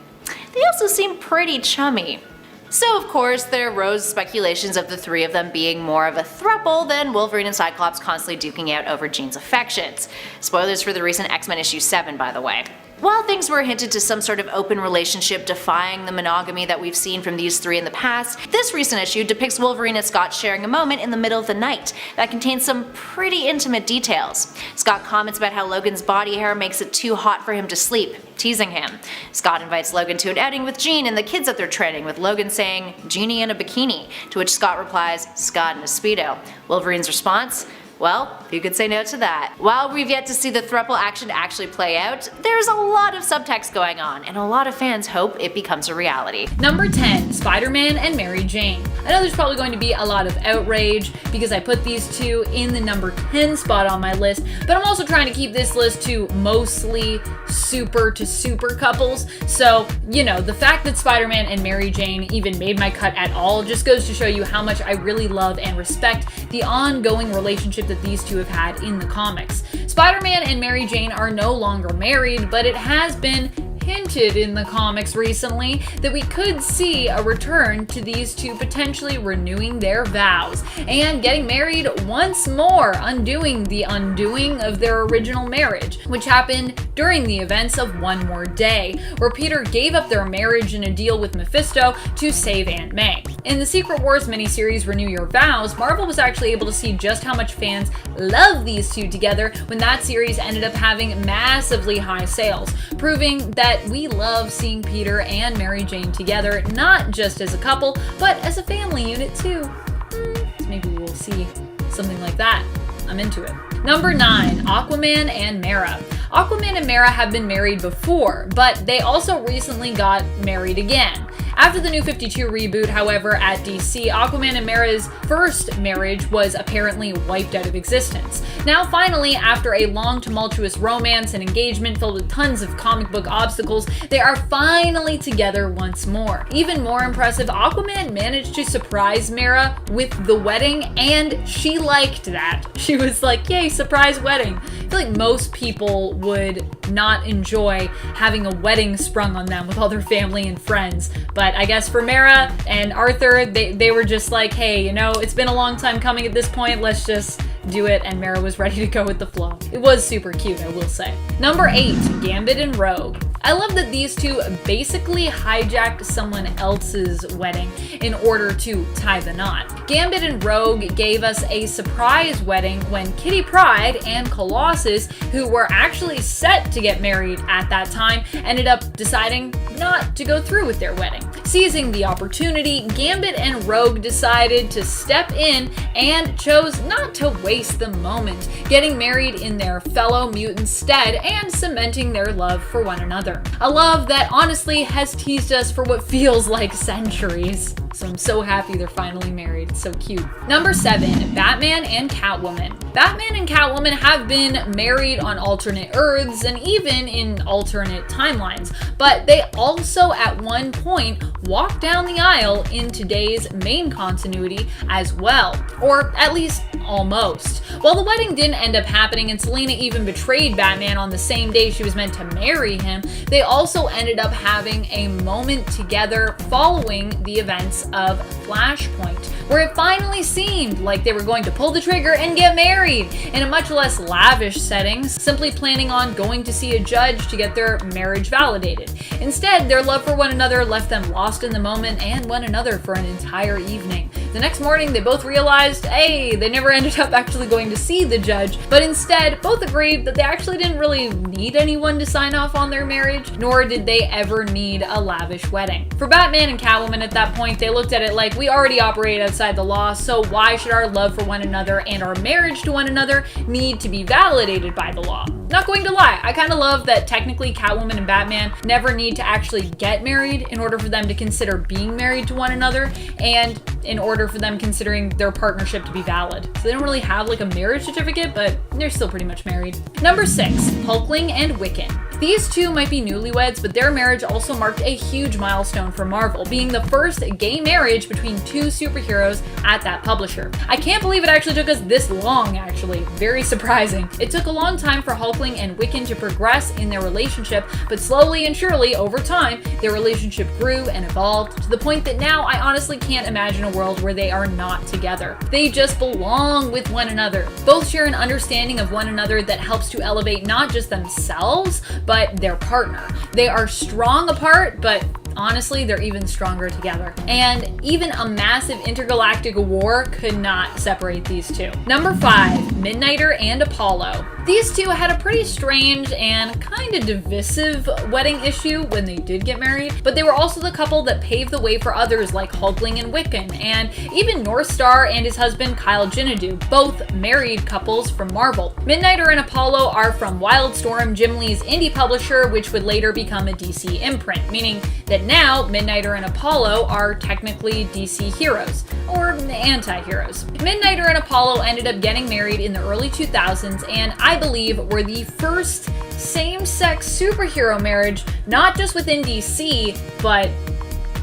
They also seemed pretty chummy. So of course there arose speculations of the three of them being more of a throuple than Wolverine and Cyclops constantly duking out over Jean's affections. Spoilers for the recent X-Men issue 7, by the way. While things were hinted to some sort of open relationship defying the monogamy that we've seen from these three in the past, this recent issue depicts Wolverine and Scott sharing a moment in the middle of the night that contains some pretty intimate details. Scott comments about how Logan's body hair makes it too hot for him to sleep, teasing him. Scott invites Logan to an outing with Jean and the kids that they're training, with Logan saying, "Jeannie in a bikini," to which Scott replies, "Scott in a Speedo." Wolverine's response? Well, who could say no to that? While we've yet to see the throuple action actually play out, there's a lot of subtext going on, and a lot of fans hope it becomes a reality.
Number 10, Spider-Man and Mary Jane. I know there's probably going to be a lot of outrage because I put these two in the number 10 spot on my list, but I'm also trying to keep this list to mostly super to super couples. So, the fact that Spider-Man and Mary Jane even made my cut at all just goes to show you how much I really love and respect the ongoing relationship that these two have had in the comics. Spider-Man and Mary Jane are no longer married, but it has been hinted in the comics recently that we could see a return to these two potentially renewing their vows and getting married once more, undoing the undoing of their original marriage, which happened during the events of One More Day, where Peter gave up their marriage in a deal with Mephisto to save Aunt May. In the Secret Wars miniseries Renew Your Vows, Marvel was actually able to see just how much fans love these two together when that series ended up having massively high sales, proving that we love seeing Peter and Mary Jane together, not just as a couple, but as a family unit too. So maybe we'll see something like that. I'm into it. Number 9, Aquaman and Mera. Aquaman and Mera have been married before, but they also recently got married again. After the New 52 reboot, however, at DC, Aquaman and Mera's first marriage was apparently wiped out of existence. Now finally, after a long tumultuous romance and engagement filled with tons of comic book obstacles, they are finally together once more. Even more impressive, Aquaman managed to surprise Mera with the wedding, and she liked that. She was like, yay, surprise wedding. I feel like most people would not enjoy having a wedding sprung on them with all their family and friends, but I guess for Mera and Arthur, they were just like, hey, it's been a long time coming at this point, let's just do it, and Mera was ready to go with the flow. It was super cute, I will say. Number 8, Gambit and Rogue. I love that these two basically hijacked someone else's wedding in order to tie the knot. Gambit and Rogue gave us a surprise wedding when Kitty Pryde and Colossus, who were actually set to get married at that time, ended up deciding not to go through with their wedding. Seizing the opportunity, Gambit and Rogue decided to step in and chose not to waste the moment, getting married in their fellow mutant stead and cementing their love for one another. A love that honestly has teased us for what feels like centuries. So I'm so happy they're finally married. It's so cute. Number 7, Batman and Catwoman. Batman and Catwoman have been married on alternate Earths and even in alternate timelines, but they also at one point walked down the aisle in today's main continuity as well, or at least almost. While the wedding didn't end up happening and Selena even betrayed Batman on the same day she was meant to marry him, they also ended up having a moment together following the events of Flashpoint, where it finally seemed like they were going to pull the trigger and get married in a much less lavish setting, simply planning on going to see a judge to get their marriage validated. Instead, their love for one another left them lost in the moment and one another for an entire evening. The next morning, they both realized, hey, they never ended up actually going to see the judge, but instead both agreed that they actually didn't really need anyone to sign off on their marriage, nor did they ever need a lavish wedding. For Batman and Catwoman at that point, they looked at it like, we already operate outside the law, so why should our love for one another and our marriage to one another need to be validated by the law? Not going to lie, I kind of love that technically Catwoman and Batman never need to actually get married in order for them to consider being married to one another, and in order for them considering their partnership to be valid. So they don't really have like a marriage certificate, but they're still pretty much married. Number 6, Hulkling and Wiccan. These two might be newlyweds, but their marriage also marked a huge milestone for Marvel, being the first gay marriage between two superheroes at that publisher. I can't believe it actually took us this long, actually. Very surprising. It took a long time for Hulkling and Wiccan to progress in their relationship, but slowly and surely, over time, their relationship grew and evolved to the point that now I honestly can't imagine a world where they are not together. They just belong with one another. Both share an understanding of one another that helps to elevate not just themselves, but their partner. They are strong apart, but honestly, they're even stronger together. And even a massive intergalactic war could not separate these two. Number 5, Midnighter and Apollo. These two had a pretty strange and kind of divisive wedding issue when they did get married, but they were also the couple that paved the way for others like Hulkling and Wiccan, and even Northstar and his husband Kyle Jinadu, both married couples from Marvel. Midnighter and Apollo are from Wildstorm, Jim Lee's indie publisher, which would later become a DC imprint, meaning that now Midnighter and Apollo are technically DC heroes, or anti-heroes. Midnighter and Apollo ended up getting married in the early 2000s, and I believe were the first same-sex superhero marriage, not just within DC, but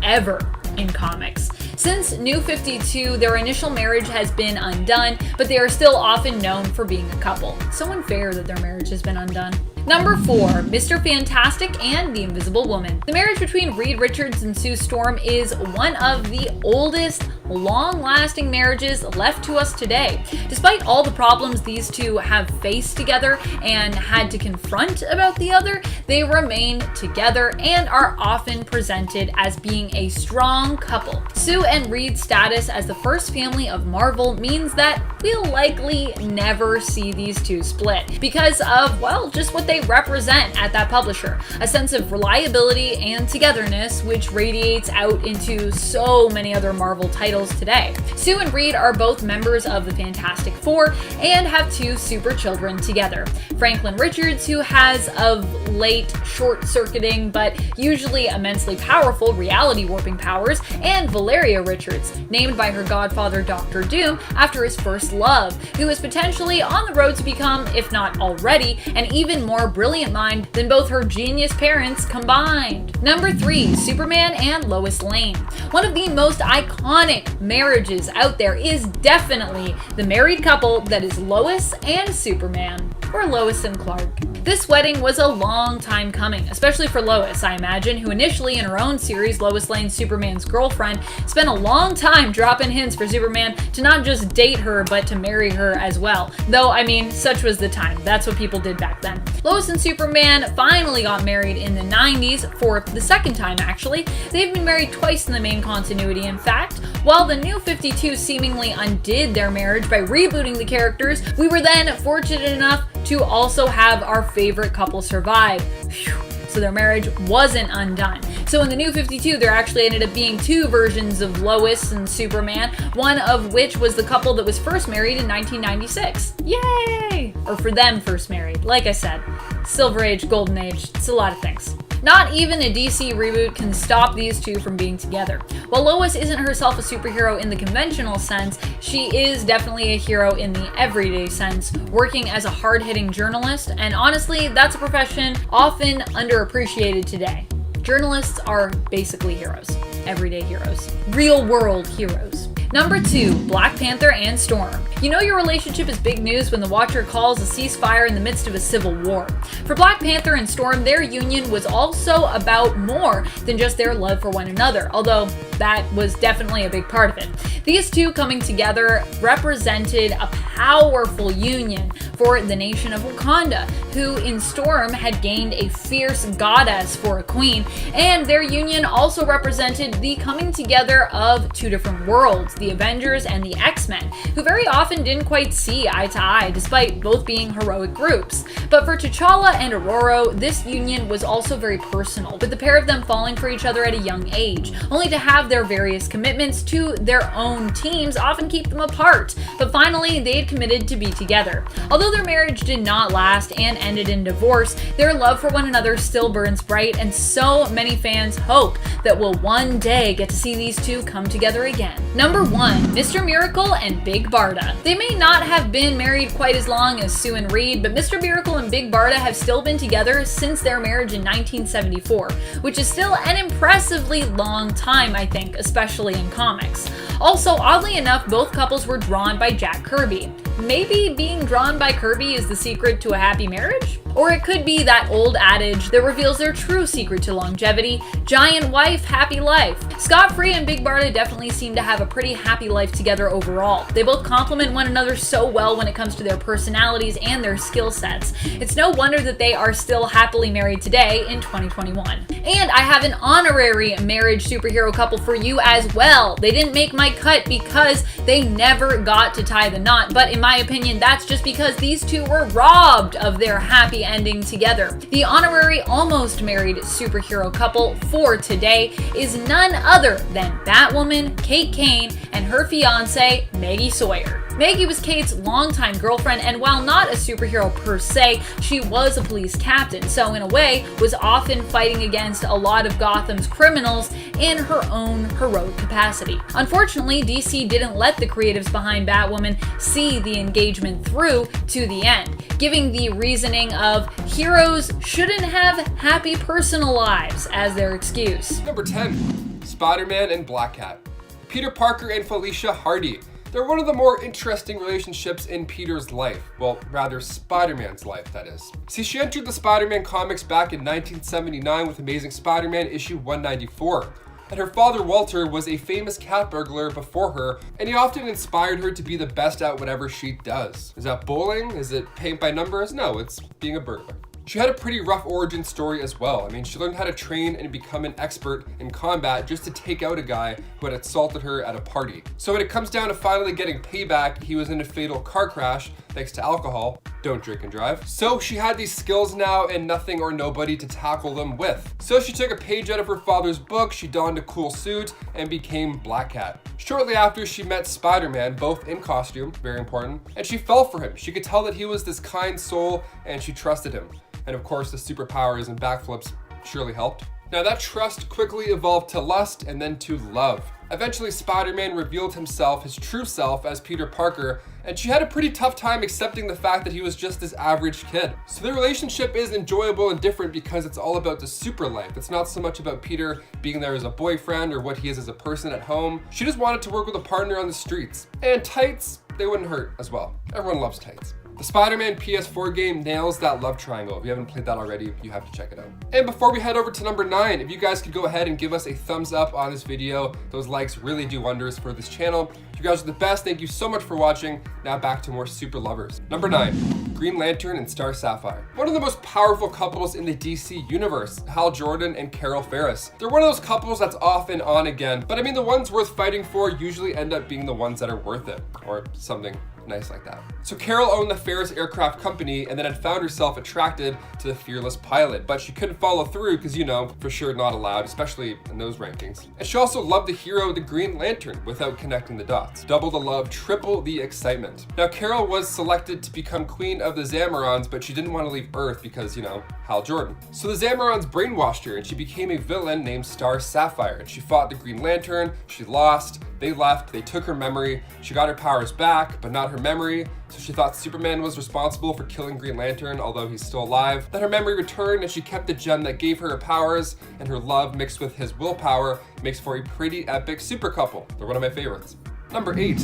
ever in comics. Since New 52, their initial marriage has been undone, but they are still often known for being a couple. So unfair that their marriage has been undone. Number 4, Mr. Fantastic and the Invisible Woman. The marriage between Reed Richards and Sue Storm is one of the oldest, long-lasting marriages left to us today. Despite all the problems these two have faced together and had to confront about the other, they remain together and are often presented as being a strong couple. Sue and Reed's status as the first family of Marvel means that we'll likely never see these two split because of, well, just what they represent at that publisher. A sense of reliability and togetherness which radiates out into so many other Marvel titles today. Sue and Reed are both members of the Fantastic Four and have 2 super children together. Franklin Richards, who has of late short-circuiting but usually immensely powerful reality warping powers, and Valeria Richards, named by her godfather Dr. Doom after his first love, who is potentially on the road to become, if not already, an even more brilliant mind than both her genius parents combined. Number 3, Superman and Lois Lane. One of the most iconic marriages out there is definitely the married couple that is Lois and Superman, or Lois and Clark. This wedding was a long time coming, especially for Lois, I imagine, who initially in her own series, Lois Lane, Superman's girlfriend, spent a long time dropping hints for Superman to not just date her, but to marry her as well. Though, I mean, such was the time. That's what people did back then. Lois and Superman finally got married in the 90s, for the second time actually. They've been married twice in the main continuity, in fact. While the New 52 seemingly undid their marriage by rebooting the characters, we were then fortunate enough to also have our favorite couple survive. Phew. So so their marriage wasn't undone. So in the New 52, there actually ended up being two versions of Lois and Superman, one of which was the couple that was first married in 1996. Yay! Or for them first married. Like I said, Silver Age, Golden Age, it's a lot of things. Not even a DC reboot can stop these two from being together. While Lois isn't herself a superhero in the conventional sense, she is definitely a hero in the everyday sense, working as a hard-hitting journalist, and honestly, that's a profession often underappreciated today. Journalists are basically heroes. Everyday heroes. Real-world heroes. Number 2, Black Panther and Storm. You know your relationship is big news when the Watcher calls a ceasefire in the midst of a civil war. For Black Panther and Storm, their union was also about more than just their love for one another, although that was definitely a big part of it. These two coming together represented a powerful union for the nation of Wakanda, who in Storm had gained a fierce goddess for a queen, and their union also represented the coming together of two different worlds, the Avengers and the X-Men, who very often didn't quite see eye to eye despite both being heroic groups. But for T'Challa and Ororo, this union was also very personal, with the pair of them falling for each other at a young age, only to have their various commitments to their own teams often keep them apart. But finally, they had committed to be together. Although their marriage did not last and ended in divorce, their love for one another still burns bright, and so many fans hope that we'll one day get to see these two come together again. Number 1, Mr. Miracle and Big Barda. They may not have been married quite as long as Sue and Reed, but Mr. Miracle and Big Barda have still been together since their marriage in 1974, which is still an impressively long time, I think, especially in comics. Also, oddly enough, both couples were drawn by Jack Kirby. Maybe being drawn by Kirby is the secret to a happy marriage? Or it could be that old adage that reveals their true secret to longevity: giant wife, happy life. Scott Free and Big Barda definitely seem to have a pretty happy life together overall. They both complement one another so well when it comes to their personalities and their skill sets. It's no wonder that they are still happily married today in 2021. And I have an honorary marriage superhero couple for you as well. They didn't make my cut because they never got to tie the knot, but in my opinion, that's just because these two were robbed of their happy ending together. The honorary almost married superhero couple for today is none other than Batwoman Kate Kane and her fiance Maggie Sawyer. Maggie was Kate's longtime girlfriend, and while not a superhero per se, she was a police captain, so in a way was often fighting against a lot of Gotham's criminals in her own heroic capacity. Unfortunately, DC didn't let the creatives behind Batwoman see the engagement through to the end, giving the reasoning of heroes shouldn't have happy personal lives as their excuse.
Number 10, Spider-Man and Black Cat. Peter Parker and Felicia Hardy. They're one of the more interesting relationships in Peter's life. Well, rather Spider-Man's life, that is. See, she entered the Spider-Man comics back in 1979 with Amazing Spider-Man issue 194. And her father, Walter, was a famous cat burglar before her, and he often inspired her to be the best at whatever she does. Is that bowling? Is it paint by numbers? No, it's being a burglar. She had a pretty rough origin story as well. I mean, she learned how to train and become an expert in combat just to take out a guy who had assaulted her at a party. So when it comes down to finally getting payback, he was in a fatal car crash thanks to alcohol. Don't drink and drive. So she had these skills now and nothing or nobody to tackle them with. So she took a page out of her father's book, she donned a cool suit, and became Black Cat. Shortly after, she met Spider-Man, both in costume, very important, and she fell for him. She could tell that he was this kind soul, and she trusted him. And of course, the superpowers and backflips surely helped. Now that trust quickly evolved to lust and then to love. Eventually, Spider-Man revealed himself, his true self, as Peter Parker, and she had a pretty tough time accepting the fact that he was just this average kid. So their relationship is enjoyable and different because it's all about the super life. It's not so much about Peter being there as a boyfriend or what he is as a person at home. She just wanted to work with a partner on the streets. And tights, they wouldn't hurt as well. Everyone loves tights. The Spider-Man PS4 game nails that love triangle. If you haven't played that already, you have to check it out. And before we head over to number 9, if you guys could go ahead and give us a thumbs up on this video, those likes really do wonders for this channel. You guys are the best. Thank you so much for watching. Now back to more super lovers. Number 9, Green Lantern and Star Sapphire. One of the most powerful couples in the DC universe, Hal Jordan and Carol Ferris. They're one of those couples that's off and on again, but I mean the ones worth fighting for usually end up being the ones that are worth it, or something Nice like that. So Carol owned the Ferris Aircraft Company and then had found herself attracted to the fearless pilot, but she couldn't follow through because, you know, for sure not allowed, especially in those rankings. And she also loved the hero, the Green Lantern, without connecting the dots. Double the love, triple the excitement. Now Carol was selected to become queen of the Zamorans, but she didn't want to leave Earth because, you know, Hal Jordan. So the Zamorans brainwashed her and she became a villain named Star Sapphire, and she fought the Green Lantern. She lost, they left, they took her memory, she got her powers back, but not her memory, so she thought Superman was responsible for killing Green Lantern, although he's still alive. Then her memory returned and she kept the gem that gave her powers, and her love mixed with his willpower makes for a pretty epic super couple. They're one of my favorites. Number 8,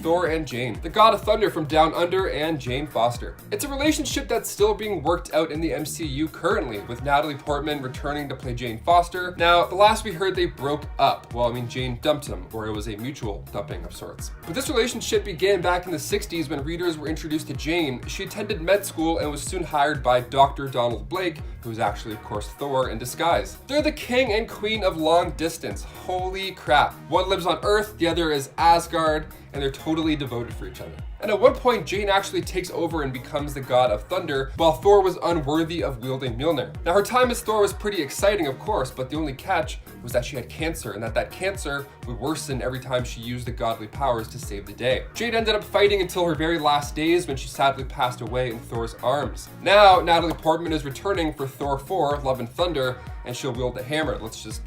Thor and Jane, the God of Thunder from Down Under and Jane Foster. It's a relationship that's still being worked out in the MCU currently, with Natalie Portman returning to play Jane Foster. Now, the last we heard, they broke up. Well, I mean, Jane dumped him, or it was a mutual dumping of sorts. But this relationship began back in the 60s when readers were introduced to Jane. She attended med school and was soon hired by Dr. Donald Blake, who is actually, of course, Thor in disguise. They're the king and queen of long distance. Holy crap. One lives on Earth, the other is Asgard, and they're totally devoted for each other. And at one point, Jane actually takes over and becomes the God of Thunder, while Thor was unworthy of wielding Mjolnir. Now, her time as Thor was pretty exciting, of course, but the only catch was that she had cancer, and that cancer would worsen every time she used the godly powers to save the day. Jane ended up fighting until her very last days when she sadly passed away in Thor's arms. Now, Natalie Portman is returning for Thor 4, Love and Thunder, and she'll wield the hammer. Let's just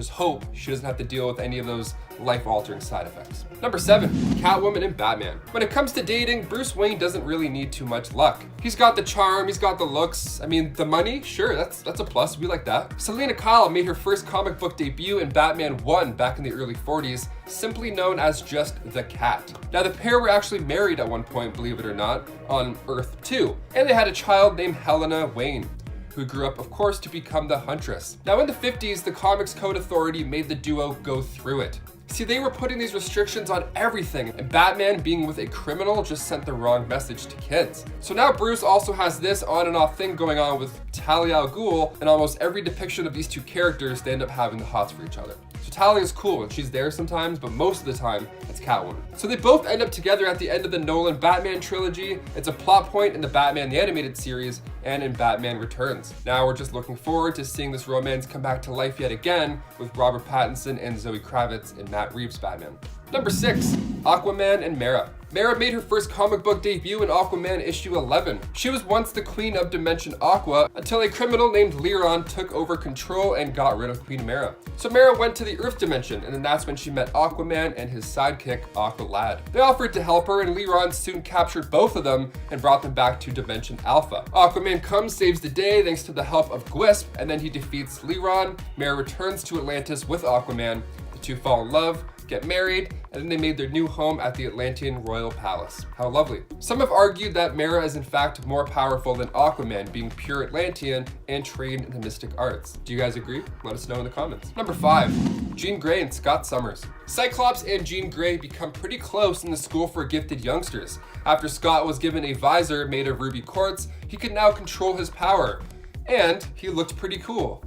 hope she doesn't have to deal with any of those life-altering side effects. Number 7, Catwoman and Batman. When it comes to dating, Bruce Wayne doesn't really need too much luck. He's got the charm, he's got the looks. I mean, the money, sure, that's a plus, we like that. Selena Kyle made her first comic book debut in Batman 1 back in the early 40s, simply known as just the Cat. Now, the pair were actually married at one point, believe it or not, on Earth 2, and they had a child named Helena Wayne, who grew up, of course, to become the Huntress. Now, in the 50s, the Comics Code Authority made the duo go through it. See, they were putting these restrictions on everything, and Batman being with a criminal just sent the wrong message to kids. So now Bruce also has this on and off thing going on with Talia al Ghul, and almost every depiction of these two characters, they end up having the hots for each other. So Talia is cool, and she's there sometimes, but most of the time, it's Catwoman. So they both end up together at the end of the Nolan Batman trilogy. It's a plot point in the Batman the Animated Series and in Batman Returns. Now we're just looking forward to seeing this romance come back to life yet again with Robert Pattinson and Zoe Kravitz in Matt Reeves' Batman. Number 6, Aquaman and Mera. Mera made her first comic book debut in Aquaman issue 11. She was once the queen of Dimension Aqua until a criminal named Liron took over control and got rid of Queen Mera. So Mera went to the Earth dimension, and then that's when she met Aquaman and his sidekick, Aqualad. They offered to help her, and Liron soon captured both of them and brought them back to Dimension Alpha. Aquaman comes, saves the day thanks to the help of Gwisp, and then he defeats Liron. Mera returns to Atlantis with Aquaman. The two fall in love, get married, and then they made their new home at the Atlantean Royal Palace. How lovely. Some have argued that Mera is in fact more powerful than Aquaman, being pure Atlantean and trained in the mystic arts. Do you guys agree? Let us know in the comments. Number 5, Jean Grey and Scott Summers. Cyclops and Jean Grey become pretty close in the School for Gifted Youngsters. After Scott was given a visor made of ruby quartz, he could now control his power. And he looked pretty cool.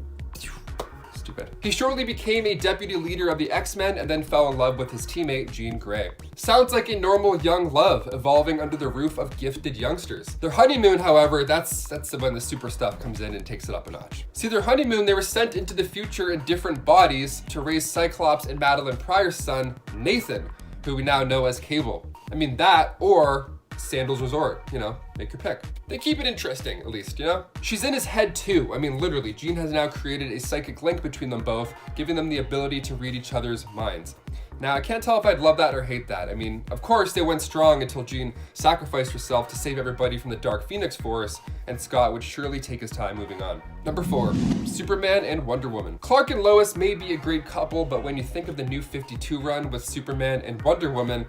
Stupid. He shortly became a deputy leader of the X-Men and then fell in love with his teammate, Jean Grey. Sounds like a normal young love evolving under the roof of gifted youngsters. Their honeymoon, however, that's when the super stuff comes in and takes it up a notch. See, their honeymoon, they were sent into the future in different bodies to raise Cyclops and Madeline Pryor's son, Nathan, who we now know as Cable. I mean, that or Sandals Resort, you know, make your pick. They keep it interesting, at least, you know? She's in his head too. I mean, literally, Jean has now created a psychic link between them both, giving them the ability to read each other's minds. Now, I can't tell if I'd love that or hate that. I mean, of course, they went strong until Jean sacrificed herself to save everybody from the Dark Phoenix Force, and Scott would surely take his time moving on. Number 4, Superman and Wonder Woman. Clark and Lois may be a great couple, but when you think of the New 52 run with Superman and Wonder Woman,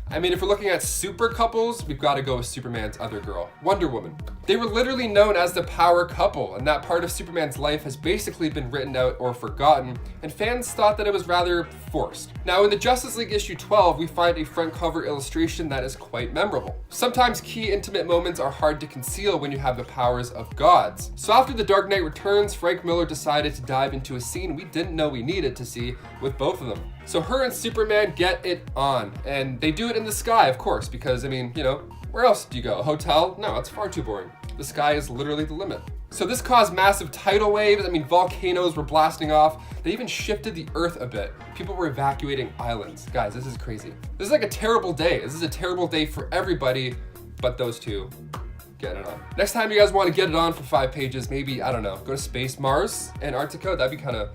I mean, if we're looking at super couples, we've got to go with Superman's other girl, Wonder Woman. They were literally known as the power couple, and that part of Superman's life has basically been written out or forgotten, and fans thought that it was rather forced. Now, in the Justice League issue 12, we find a front cover illustration that is quite memorable. Sometimes key intimate moments are hard to conceal when you have the powers of gods. So after The Dark Knight Returns, Frank Miller decided to dive into a scene we didn't know we needed to see with both of them. So her and Superman get it on, and they do it in the sky, of course, because, I mean, you know, Where else do you go? A hotel? No, it's far too boring. The sky is literally the limit. So this caused massive tidal waves. I mean, volcanoes were blasting off. They even shifted the earth a bit. People were evacuating islands. Guys, this is crazy. This is like a terrible day. This is a terrible day for everybody, but those two get it on. Next time you guys want to get it on for 5 pages, maybe, I don't know, go to space, Mars, Antarctica. That'd be kind of,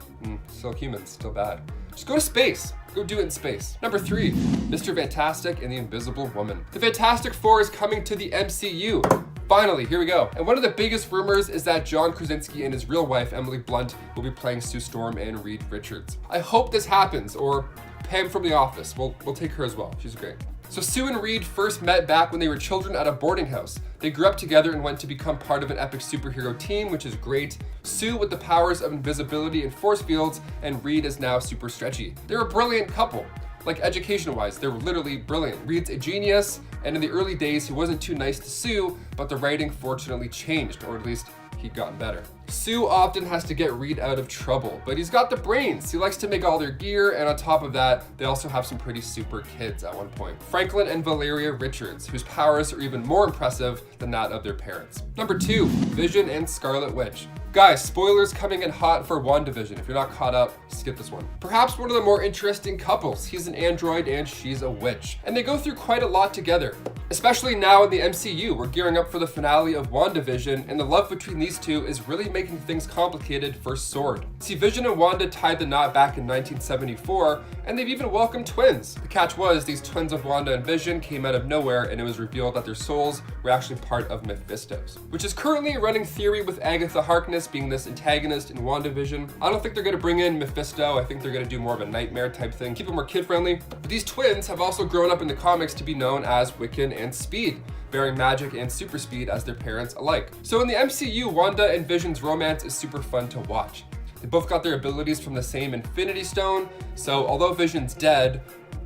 still humans, still bad. Just go to space. Go do it in space. Number 3, Mr. Fantastic and the Invisible Woman. The Fantastic Four is coming to the MCU. Finally, here we go. And one of the biggest rumors is that John Krasinski and his real wife, Emily Blunt, will be playing Sue Storm and Reed Richards. I hope this happens, or Pam from The Office. We'll take her as well. She's great. So Sue and Reed first met back when they were children at a boarding house. They grew up together and went to become part of an epic superhero team, which is great. Sue with the powers of invisibility and force fields, and Reed is now super stretchy. They're a brilliant couple. Like education-wise, they're literally brilliant. Reed's a genius, and in the early days, he wasn't too nice to Sue, but the writing fortunately changed, or at least he'd gotten better. Sue often has to get Reed out of trouble, but he's got the brains. He likes to make all their gear, and on top of that, they also have some pretty super kids at one point. Franklin and Valeria Richards, whose powers are even more impressive than that of their parents. Number 2, Vision and Scarlet Witch. Guys, spoilers coming in hot for WandaVision. If you're not caught up, skip this one. Perhaps one of the more interesting couples. He's an android and she's a witch. And they go through quite a lot together. Especially now in the MCU, we're gearing up for the finale of WandaVision, and the love between these two is really making things complicated for S.W.O.R.D. See, Vision and Wanda tied the knot back in 1974, and they've even welcomed twins. The catch was, these twins of Wanda and Vision came out of nowhere, and it was revealed that their souls were actually part of Mephisto's, which is currently a running theory with Agatha Harkness being this antagonist in WandaVision. I don't think they're gonna bring in Mephisto. I think they're gonna do more of a nightmare type thing, keep it more kid-friendly. But these twins have also grown up in the comics to be known as Wiccan and Speed, bearing magic and super speed as their parents alike. So in the MCU, Wanda and Vision's romance is super fun to watch. They both got their abilities from the same Infinity Stone, so although Vision's dead,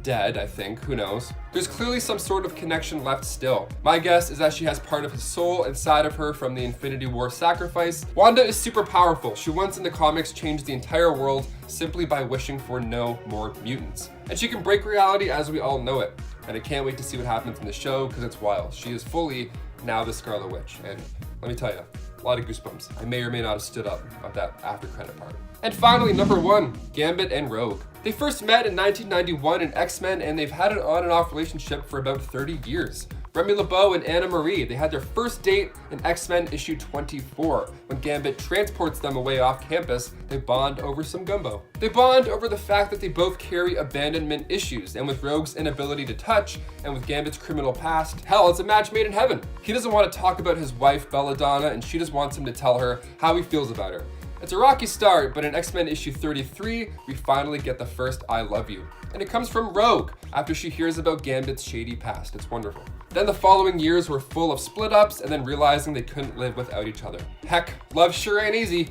I think, who knows, there's clearly some sort of connection left still. My guess is that she has part of his soul inside of her from the Infinity War sacrifice. Wanda is super powerful. She once in the comics changed the entire world simply by wishing for no more mutants. And she can break reality as we all know it. And I can't wait to see what happens in the show because it's wild. She is fully now the Scarlet Witch. And let me tell you, a lot of goosebumps. I may or may not have stood up at that after credit part. And finally, number 1, Gambit and Rogue. They first met in 1991 in X-Men, and they've had an on and off relationship for about 30 years. Remy LeBeau and Anna Marie, they had their first date in X-Men issue 24. When Gambit transports them away off campus, they bond over some gumbo. They bond over the fact that they both carry abandonment issues, and with Rogue's inability to touch, and with Gambit's criminal past, hell, it's a match made in heaven. He doesn't want to talk about his wife, Belladonna, and she just wants him to tell her how he feels about her. It's a rocky start, but in X-Men issue 33, we finally get the first I love you. And it comes from Rogue, after she hears about Gambit's shady past. It's wonderful. Then the following years were full of split ups and then realizing they couldn't live without each other. Heck, love sure ain't easy.